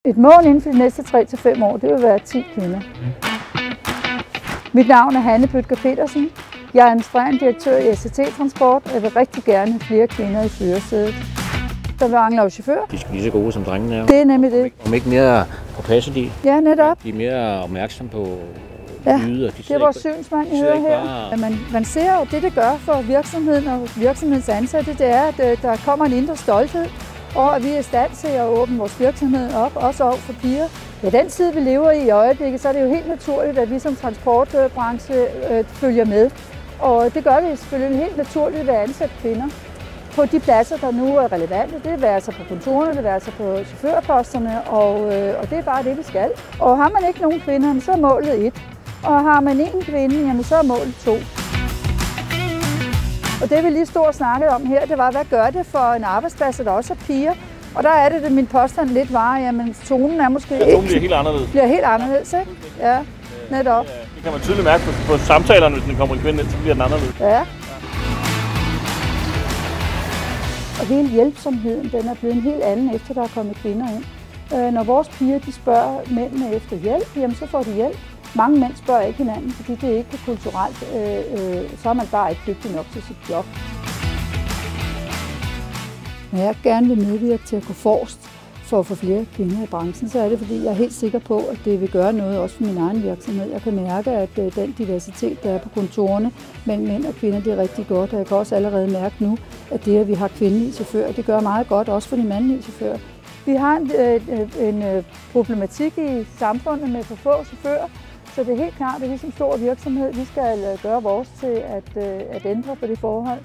Et mål inden for de næste 3 til 5 år, det vil være 10 kvinder. Mit navn er Hanne Bødker Petersen. Jeg er administrerende direktør i SCT Transport, og jeg vil rigtig gerne have flere kvinder i førersædet. Der mangler jo chauffører. De skal lige så gode som drengene er. Det er nemlig det. Om ikke mere påpasselige. Ja, netop. De er mere opmærksomme på lyde. Det er vores synsmand, jeg hører her. Man ser, at det gør for virksomheden og virksomhedens ansatte, det er, at der kommer en indre stolthed over, at vi er i stand til at åbne vores virksomhed op, også over for piger. Ja, den tid, vi lever i øjeblikket, så er det jo helt naturligt, at vi som transportbranche følger med. Og det gør vi selvfølgelig helt naturligt ved at ansætte kvinder på de pladser, der nu er relevante. Det vil være på kontorerne, det vil være på chaufførposterne, og det er bare det, vi skal. Og har man ikke nogen kvinder, så er målet 1. Og har man en kvinde, jamen, så er målet 2. Og det vi lige stod og snakkede om her, det var, hvad gør det for en arbejdsplads, der også er piger? Og der er det min påstand lidt var, jamen tonen er måske tonen bliver helt anderledes. Bliver helt anderledes, ikke? Ja, netop. Det kan man tydeligt mærke på samtalerne, hvis den kommer en kvinde ind, så bliver den anderledes. Ja. Og hele hjælpsomheden, den er blevet en helt anden, efter der er kommet kvinder ind. Når vores piger de spørger mændene efter hjælp, jamen så får de hjælp. Mange mænd spørger ikke hinanden, fordi det er ikke kulturelt, så er man bare ikke dygtig nok til sit job. Når jeg gerne vil medvirke til at gå forrest for at få flere kvinder i branchen, så er det, fordi jeg er helt sikker på, at det vil gøre noget også for min egen virksomhed. Jeg kan mærke, at den diversitet, der er på kontorerne mellem mænd og kvinder, det er rigtig godt. Og jeg kan også allerede mærke nu, at det, at vi har kvindelige chauffører, det gør meget godt også for de mandlige chauffører. Vi har en problematik i samfundet med for få chauffører, så det er helt klart, at vi som stor virksomhed, vi skal gøre vores til at ændre på det forhold.